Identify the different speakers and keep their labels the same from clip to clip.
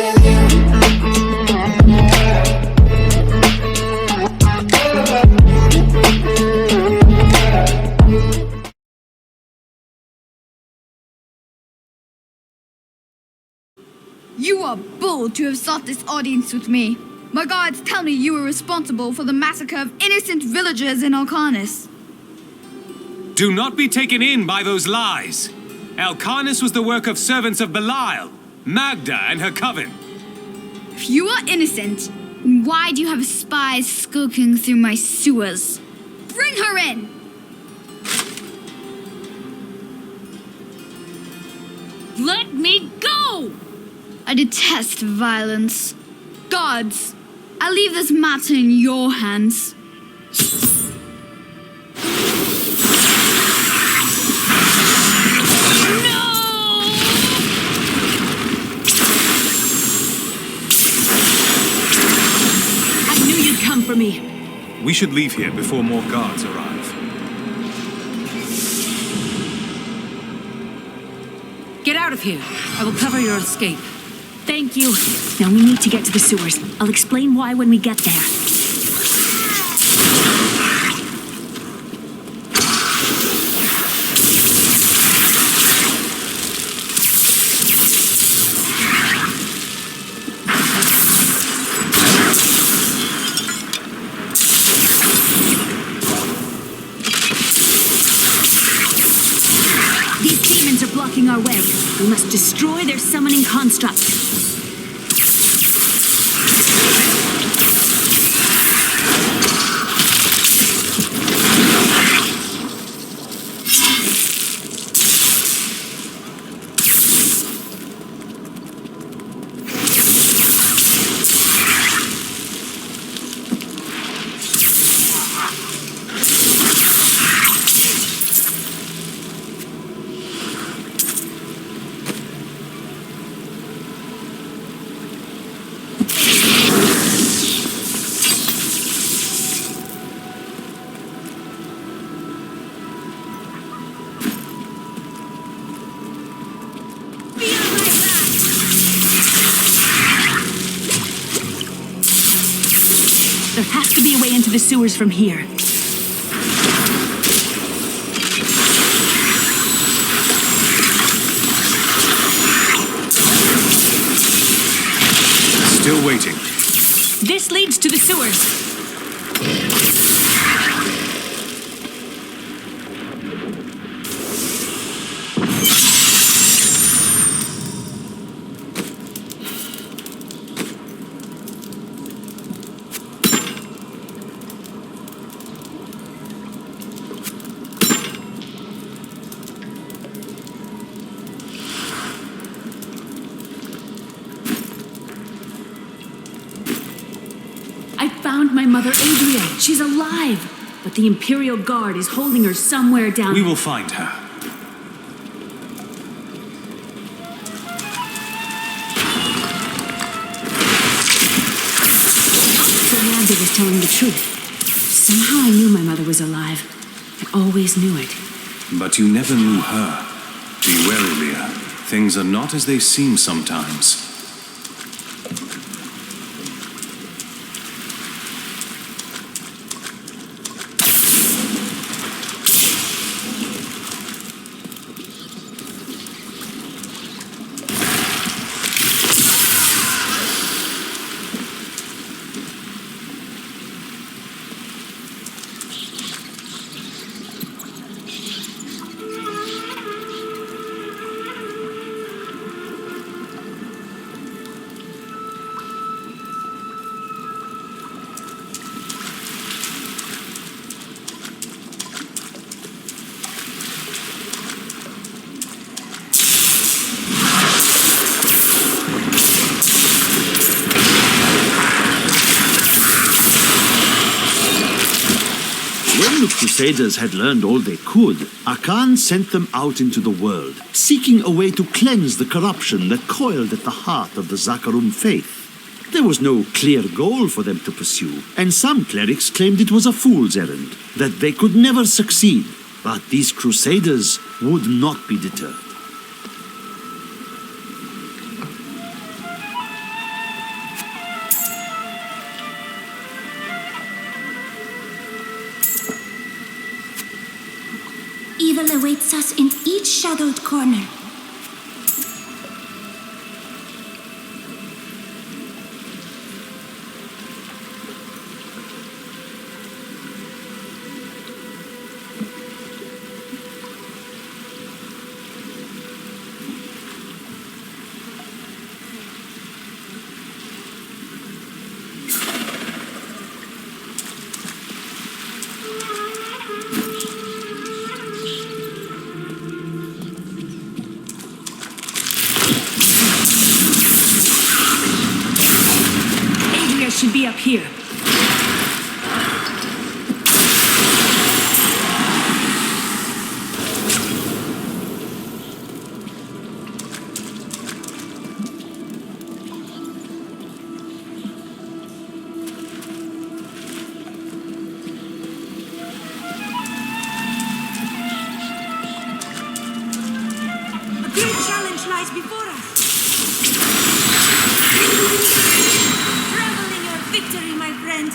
Speaker 1: with you.
Speaker 2: You are bold to have sought this audience with me. My guards tell me you were responsible for the massacre of innocent villagers in Alcarnus.
Speaker 3: Do not be taken in by those lies. Alcarnus was the work of servants of Belial, Magda and her coven.
Speaker 2: If you are innocent, then why do you have spies skulking through my sewers? Bring her in!
Speaker 4: Let me go!
Speaker 2: I detest violence. Guards, I leave this matter in your hands.
Speaker 4: For me.
Speaker 3: We should leave here before more guards arrive.
Speaker 4: Get out of here. I will cover your escape. Thank you. Now we need to get to the sewers. I'll explain why when we get there. Blocking our way. We must destroy their summoning construct. There has to be a way into the sewers from here.
Speaker 3: Still waiting.
Speaker 4: This leads to the sewers. My mother Adrian, she's alive, but the Imperial Guard is holding her somewhere down.
Speaker 3: We will find her.
Speaker 4: So Randy was telling the truth. Somehow I knew my mother was alive. I always knew it.
Speaker 3: But you never knew her. Be wary, Leah. Things are not as they seem sometimes.
Speaker 5: When the Crusaders had learned all they could, Akan sent them out into the world, seeking a way to cleanse the corruption that coiled at the heart of the Zakarum faith. There was no clear goal for them to pursue, and some clerics claimed it was a fool's errand, that they could never succeed. But these Crusaders would not be deterred.
Speaker 1: awaits us in each shadowed corner.
Speaker 4: Should be up here.
Speaker 1: A great challenge lies before us. Revel in your victory, my friend.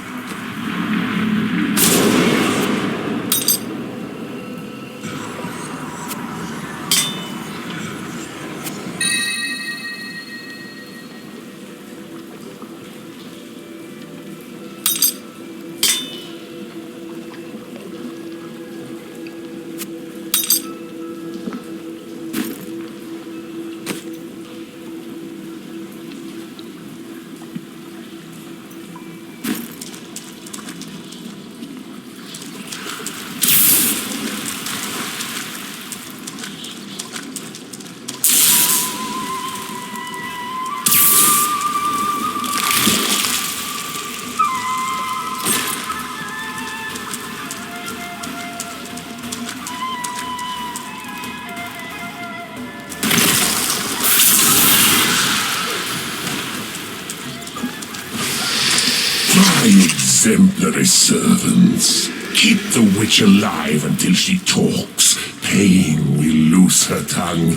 Speaker 6: My exemplary servants. Keep the witch alive until she talks. Pain will loose her tongue,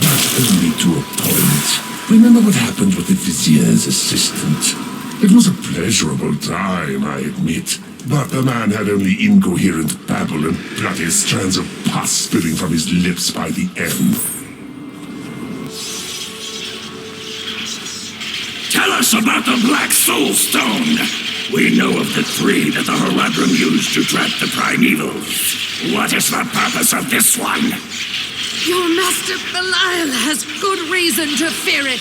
Speaker 6: but only to a point. Remember what happened with the vizier's assistant. It was a pleasurable time, I admit, but the man had only incoherent babble and bloody strands of pus spilling from his lips by the end.
Speaker 7: Tell us about the Black Soul Stone! We know of the three that the Horadrim used to trap the primevals. What is the purpose of this one?
Speaker 8: Your master Belial has good reason to fear it.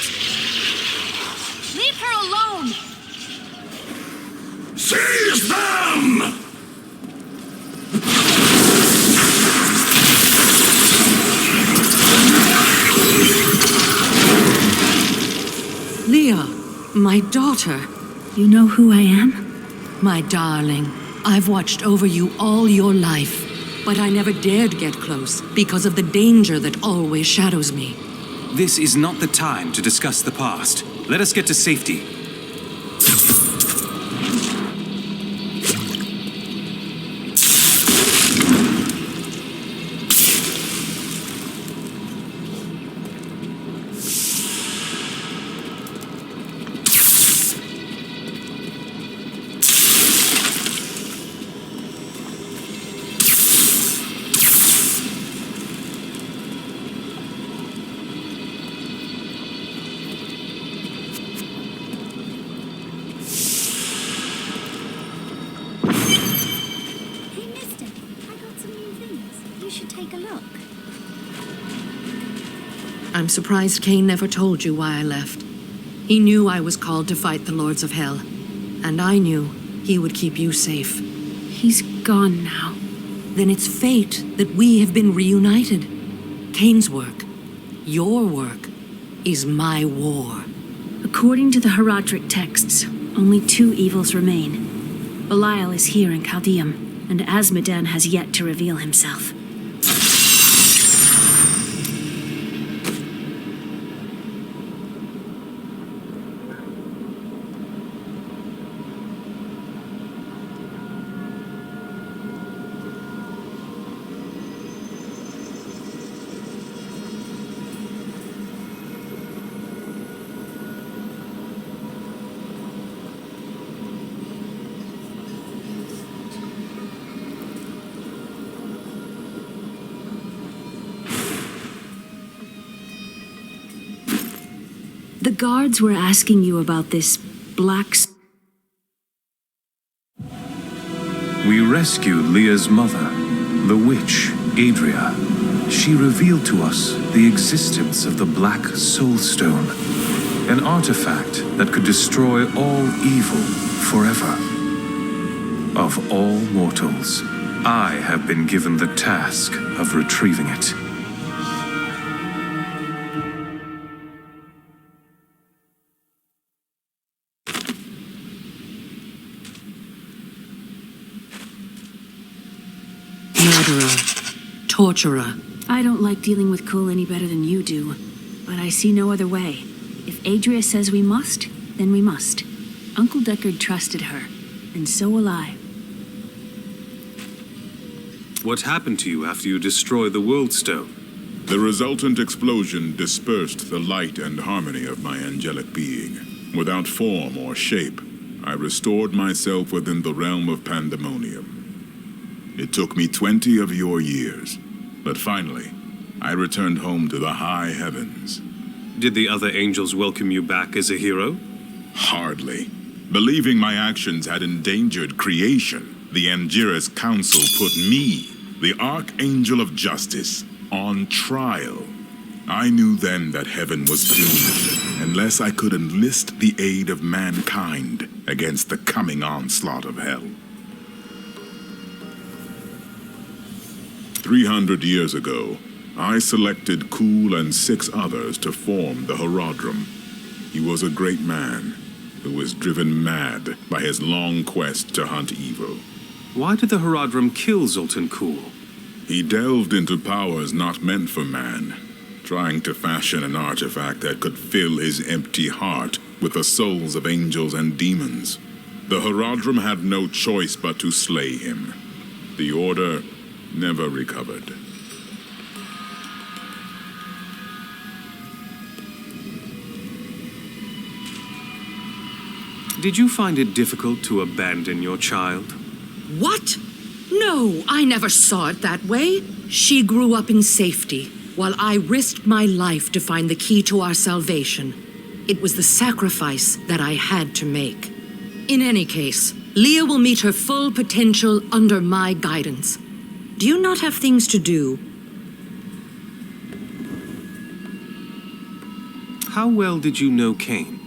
Speaker 1: Leave her alone!
Speaker 7: Seize them!
Speaker 8: Leah, my daughter.
Speaker 4: You know who I am?
Speaker 8: My darling, I've watched over you all your life, but I never dared get close because of the danger that always shadows me.
Speaker 3: This is not the time to discuss the past. Let us get to safety.
Speaker 8: I'm surprised Cain never told you why I left. He knew I was called to fight the Lords of Hell, and I knew he would keep you safe.
Speaker 4: He's gone now.
Speaker 8: Then it's fate that we have been reunited. Cain's work, your work, is my war.
Speaker 4: According to the Horadrim texts, only two evils remain. Belial is here in Chaldeum, and Asmodan has yet to reveal himself. The guards were asking you about this black...
Speaker 3: We rescued Leah's mother, the witch, Adria. She revealed to us the existence of the Black Soul Stone, an artifact that could destroy all evil forever. Of all mortals, I have been given the task of retrieving it.
Speaker 8: Murderer. Torturer.
Speaker 4: I don't like dealing with Cole any better than you do, but I see no other way. If Adria says we must, then we must. Uncle Deckard trusted her, and so will I.
Speaker 3: What happened to you after you destroyed the World Stone?
Speaker 9: The resultant explosion dispersed the light and harmony of my angelic being. Without form or shape, I restored myself within the realm of pandemonium. It took me 20 of your years, but finally, I returned home to the high heavens.
Speaker 3: Did the other angels welcome you back as a hero?
Speaker 9: Hardly. Believing my actions had endangered creation, the Angiras Council put me, the Archangel of Justice, on trial. I knew then that heaven was doomed, unless I could enlist the aid of mankind against the coming onslaught of hell. 300 years ago, I selected Kul and 6 others to form the Horadrim. He was a great man who was driven mad by his long quest to hunt evil.
Speaker 3: Why did the Horadrim kill Zoltan Kul?
Speaker 9: He delved into powers not meant for man, trying to fashion an artifact that could fill his empty heart with the souls of angels and demons. The Horadrim had no choice but to slay him. The Order never recovered.
Speaker 3: Did you find it difficult to abandon your child?
Speaker 8: What? No, I never saw it that way. She grew up in safety, while I risked my life to find the key to our salvation. It was the sacrifice that I had to make. In any case, Leah will meet her full potential under my guidance. Do you not have things to do?
Speaker 3: How well did you know Cain?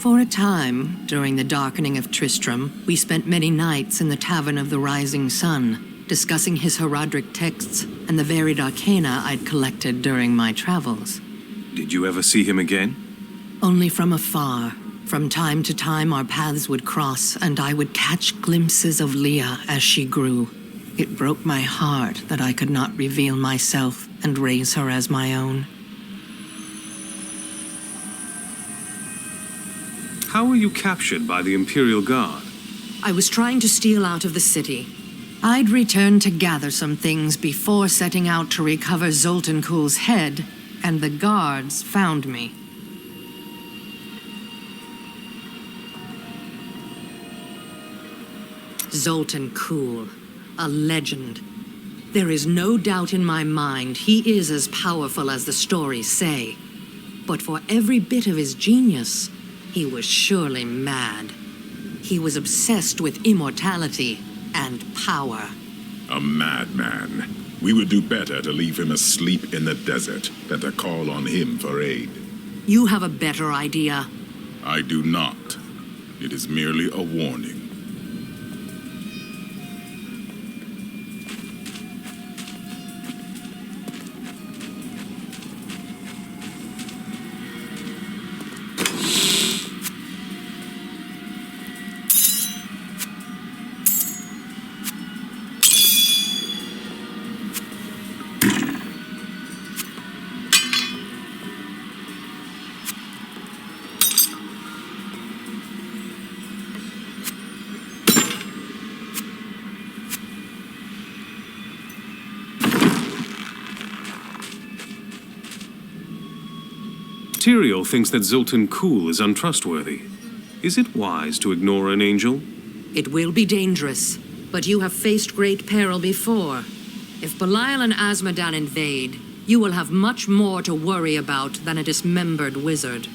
Speaker 8: For a time, during the darkening of Tristram, we spent many nights in the Tavern of the Rising Sun, discussing his Horadric texts and the varied arcana I'd collected during my travels.
Speaker 3: Did you ever see him again?
Speaker 8: Only from afar. From time to time, our paths would cross, and I would catch glimpses of Leah as she grew. It broke my heart that I could not reveal myself and raise her as my own.
Speaker 3: How were you captured by the Imperial Guard?
Speaker 8: I was trying to steal out of the city. I'd returned to gather some things before setting out to recover Zoltan Kul's head, and the guards found me. Zoltan Kul, a legend. There is no doubt in my mind he is as powerful as the stories say. But for every bit of his genius, he was surely mad. He was obsessed with immortality and power.
Speaker 9: A madman. We would do better to leave him asleep in the desert than to call on him for aid.
Speaker 8: You have a better idea.
Speaker 9: I do not. It is merely a warning.
Speaker 3: Tyrael thinks that Zoltan Kul is untrustworthy. Is it wise to ignore an angel?
Speaker 8: It will be dangerous, but you have faced great peril before. If Belial and Azmodan invade, you will have much more to worry about than a dismembered wizard.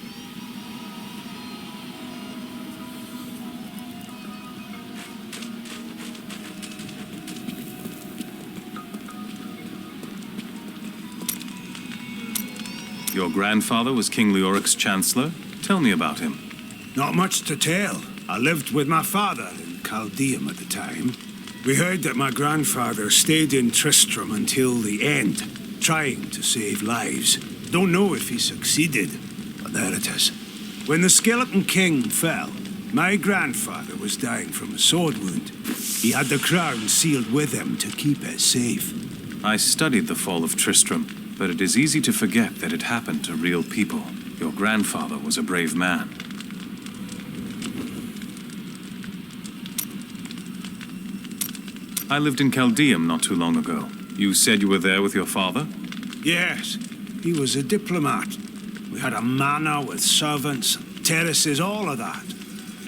Speaker 3: Your grandfather was King Leoric's chancellor? Tell me about him.
Speaker 10: Not much to tell. I lived with my father in Chaldeum at the time. We heard that my grandfather stayed in Tristram until the end, trying to save lives. Don't know if he succeeded, but there it is. When the Skeleton King fell, my grandfather was dying from a sword wound. He had the crown sealed with him to keep it safe.
Speaker 3: I studied the fall of Tristram, but it is easy to forget that it happened to real people. Your grandfather was a brave man. I lived in Chaldeum not too long ago. You said you were there with your father?
Speaker 10: Yes, he was a diplomat. We had a manor with servants, terraces, all of that.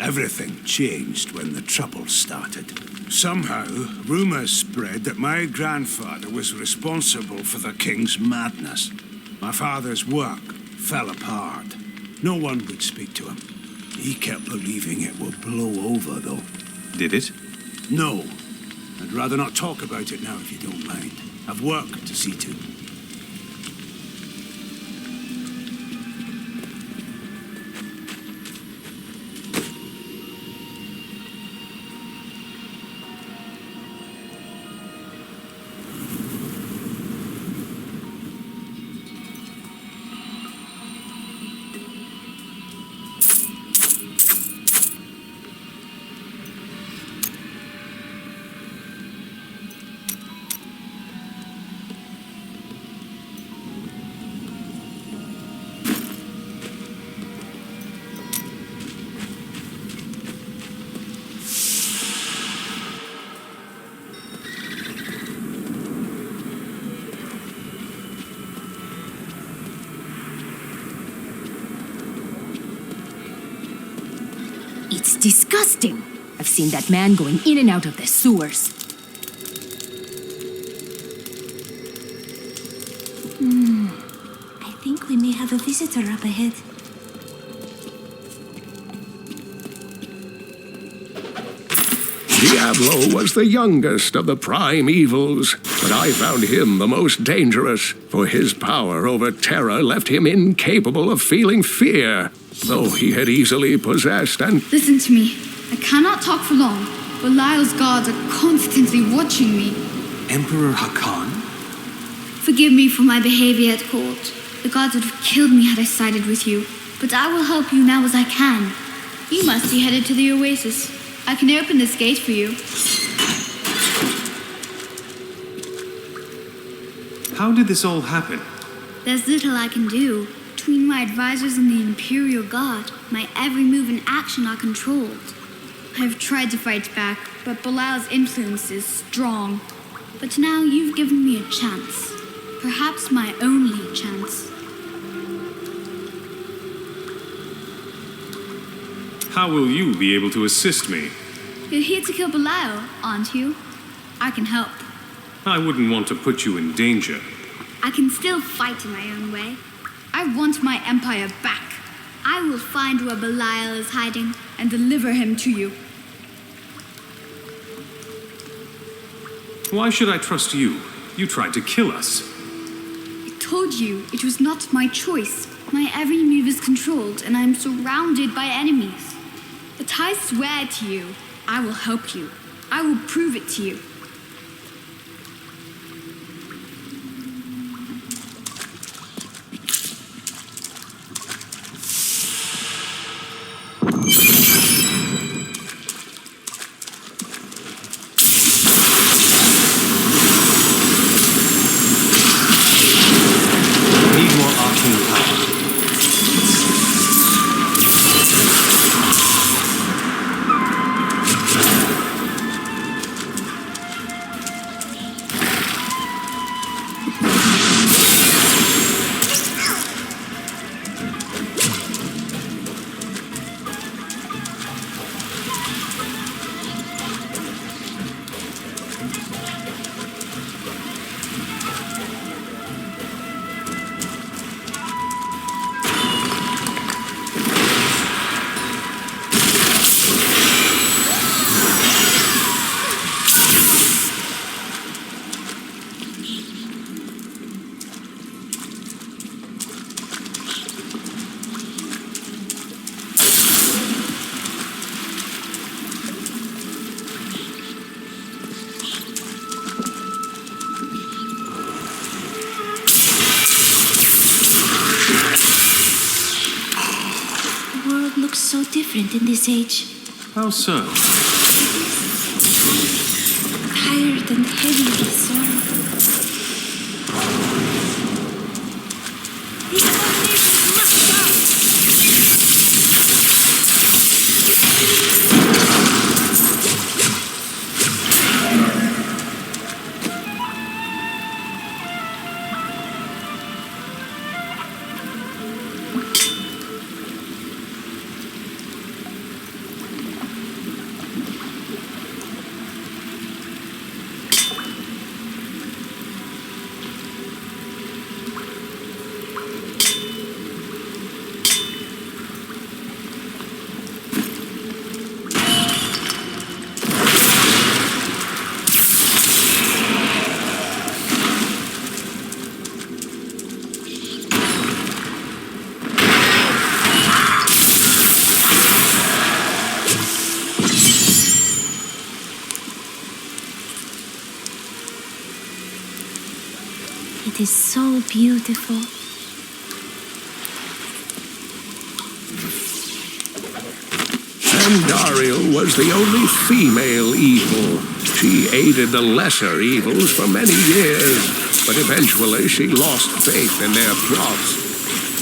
Speaker 10: Everything changed when the Troubles started. Somehow, rumors spread that my grandfather was responsible for the king's madness. My father's work fell apart. No one would speak to him. He kept believing it would blow over, though.
Speaker 3: Did it?
Speaker 10: No. I'd rather not talk about it now, if you don't mind. I've work to see to.
Speaker 11: It's disgusting. I've seen that man going in and out of the sewers.
Speaker 1: I think we may have a visitor up ahead.
Speaker 6: Diablo was the youngest of the prime evils, but I found him the most dangerous, for his power over terror left him incapable of feeling fear, though he had easily possessed and...
Speaker 2: Listen to me. I cannot talk for long, but Lyle's guards are constantly watching me.
Speaker 12: Emperor Hakan?
Speaker 2: Forgive me for my behavior at court. The gods would have killed me had I sided with you, but I will help you now as I can. You must be headed to the Oasis. I can open this gate for you.
Speaker 3: How did this all happen?
Speaker 2: There's little I can do. Between my advisors and the Imperial Guard, my every move and action are controlled. I have tried to fight back, but Belial's influence is strong. But now you've given me a chance. Perhaps my only chance.
Speaker 3: How will you be able to assist me?
Speaker 2: You're here to kill Belial, aren't you? I can help.
Speaker 3: I wouldn't want to put you in danger.
Speaker 2: I can still fight in my own way. I want my empire back. I will find where Belial is hiding and deliver him to you.
Speaker 3: Why should I trust you? You tried to kill us.
Speaker 2: I told you it was not my choice. My every move is controlled and I am surrounded by enemies. But I swear to you, I will help you. I will prove it to you.
Speaker 1: world looks so different in this age.
Speaker 3: How so?
Speaker 1: Tired and heavy with sorrow. These abominations must die! It is so beautiful.
Speaker 13: Andariel was the only female evil. She aided the lesser evils for many years, but eventually she lost faith in their plots.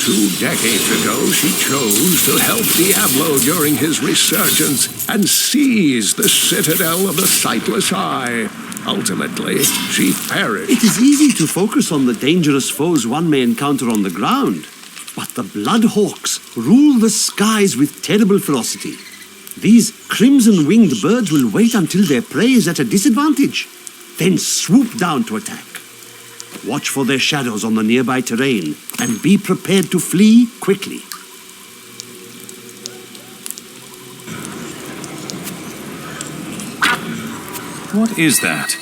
Speaker 13: 2 decades ago, she chose to help Diablo during his resurgence and seize the citadel of the Sightless Eye. Ultimately, she perished.
Speaker 5: It is easy to focus on the dangerous foes one may encounter on the ground, but the Bloodhawks rule the skies with terrible ferocity. These crimson-winged birds will wait until their prey is at a disadvantage, then swoop down to attack. Watch for their shadows on the nearby terrain, and be prepared to flee quickly.
Speaker 3: What is that?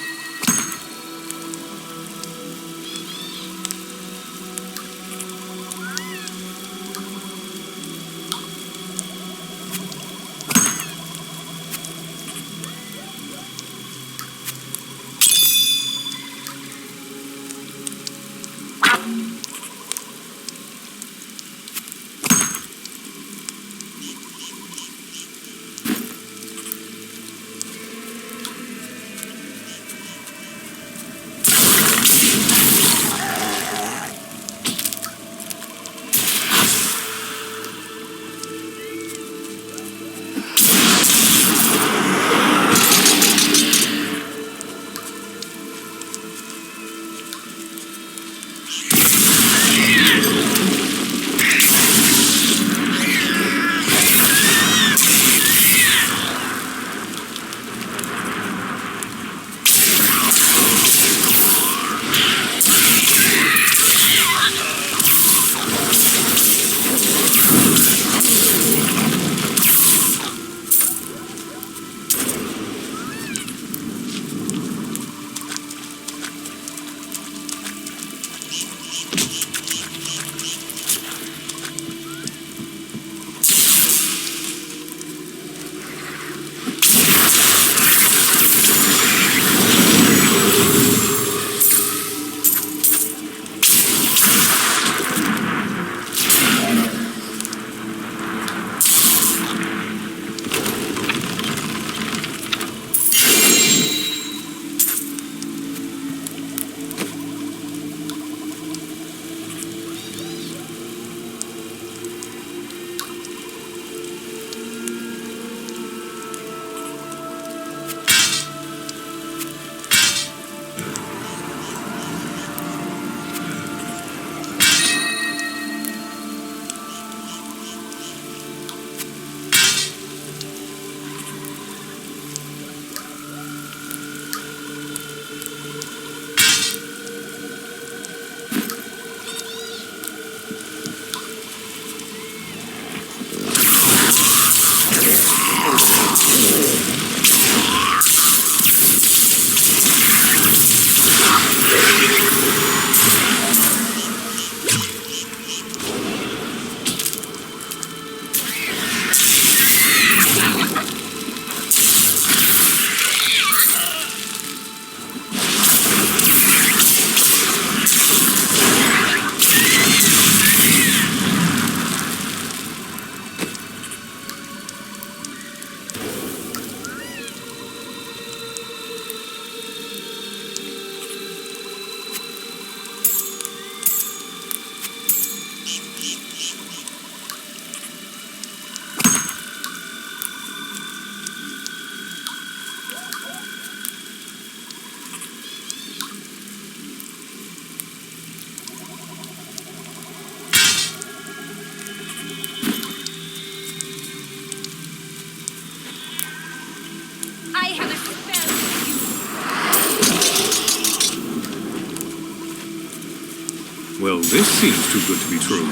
Speaker 3: Well, this seems too good to be true.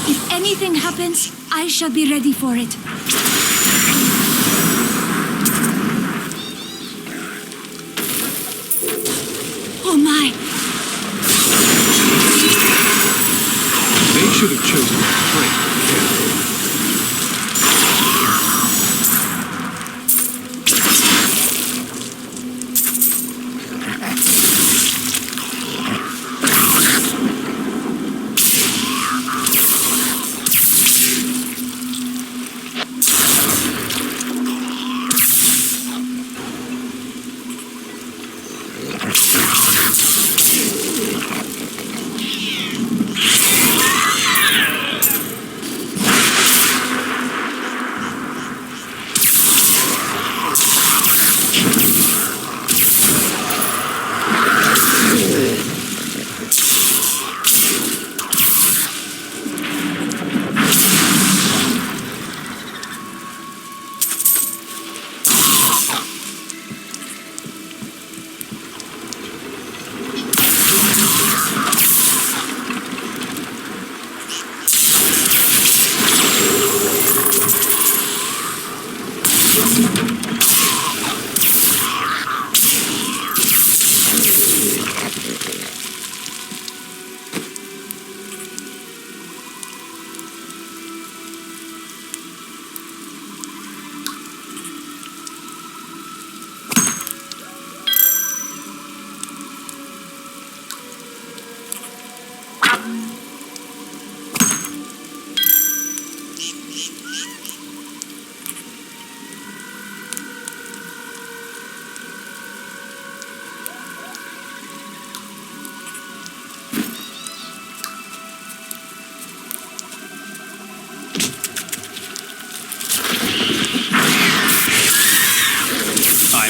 Speaker 1: If anything happens, I shall be ready for it. Oh my!
Speaker 3: They should have chosen to break carefully.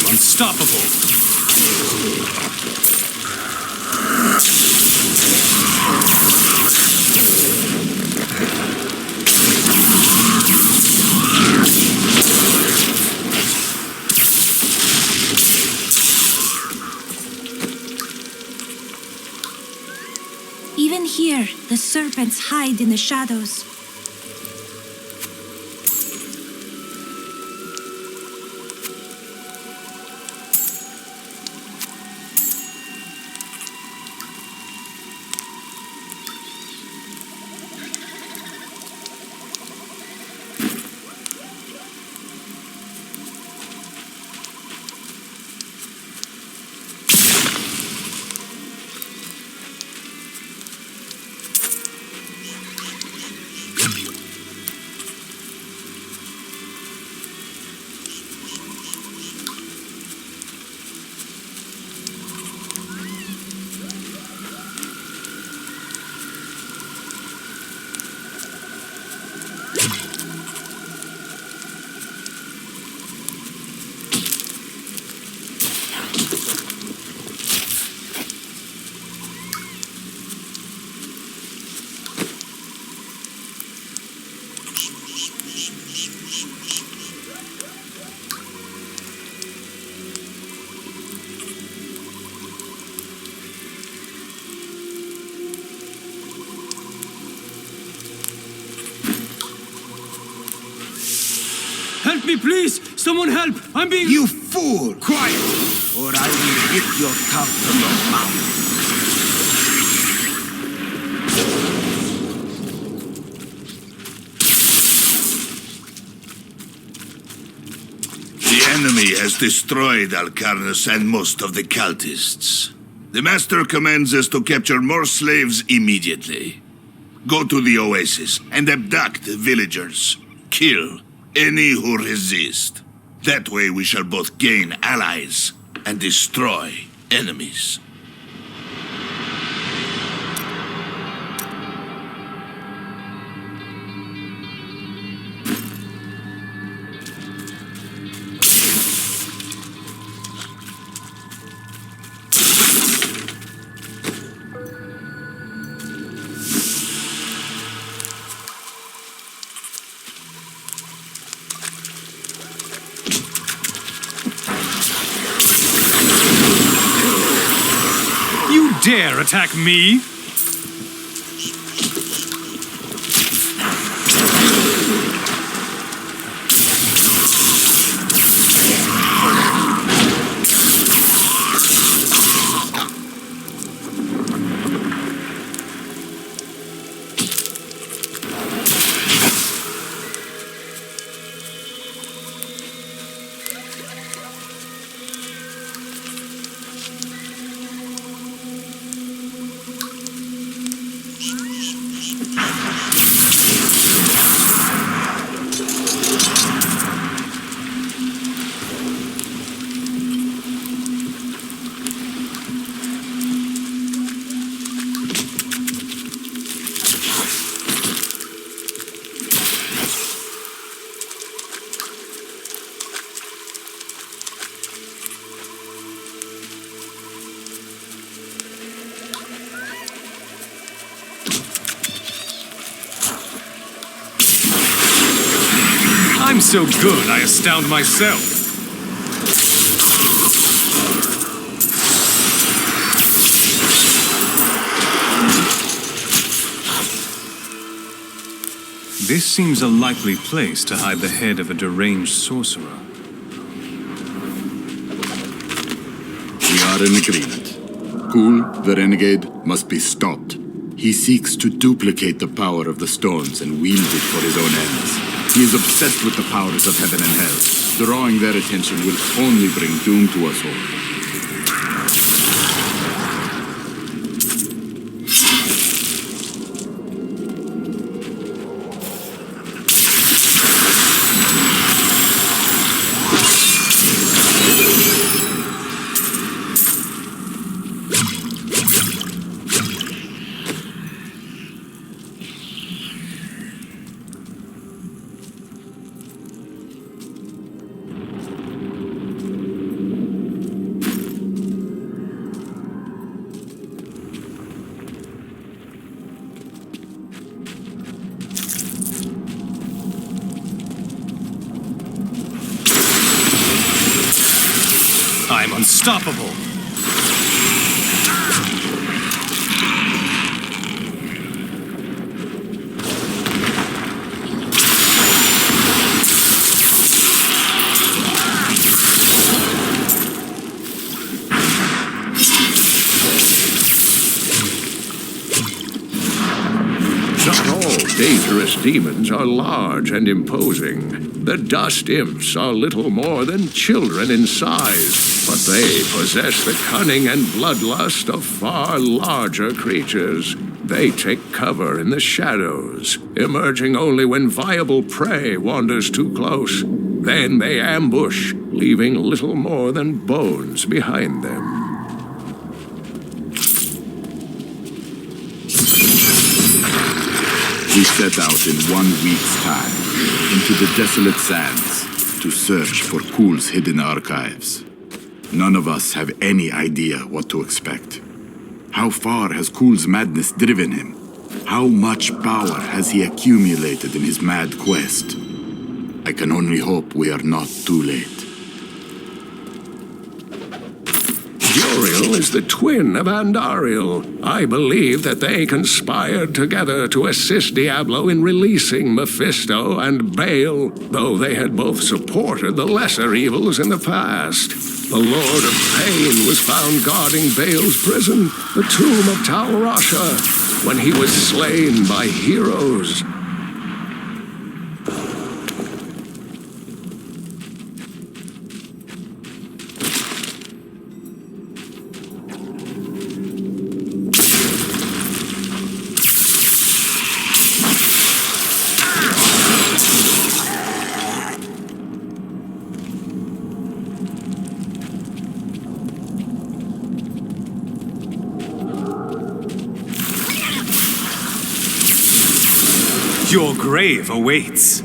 Speaker 12: Unstoppable.
Speaker 1: Even here, the serpents hide in the shadows.
Speaker 12: Help me, please! Someone help! I'm being...
Speaker 10: You fool!
Speaker 12: Quiet!
Speaker 10: Or I will rip your tongue from your mouth.
Speaker 14: The enemy has destroyed Alcarnus and most of the cultists. The Master commands us to capture more slaves immediately. Go to the oasis and abduct the villagers. Kill any who resist. That way we shall both gain allies and destroy enemies.
Speaker 12: Dare attack me? I'm so good, I astound myself.
Speaker 3: This seems a likely place to hide the head of a deranged sorcerer.
Speaker 15: We are in agreement. Kul, the renegade, must be stopped. He seeks to duplicate the power of the stones and wield it for his own ends. He is obsessed with the powers of heaven and hell. Drawing their attention will only bring doom to us all.
Speaker 12: I'm unstoppable.
Speaker 13: Not all dangerous demons are large and imposing. The dust imps are little more than children in size, but they possess the cunning and bloodlust of far larger creatures. They take cover in the shadows, emerging only when viable prey wanders too close. Then they ambush, leaving little more than bones behind them.
Speaker 15: We set out in 1 week's time into the desolate sands to search for Kul's hidden archives. None of us have any idea what to expect. How far has Kul's madness driven him? How much power has he accumulated in his mad quest? I can only hope we are not too late.
Speaker 13: Uriel is the twin of Andariel. I believe that they conspired together to assist Diablo in releasing Mephisto and Baal, though they had both supported the lesser evils in the past. The Lord of Pain was found guarding Baal's prison, the tomb of Tal Rasha, when he was slain by heroes.
Speaker 12: Your grave awaits.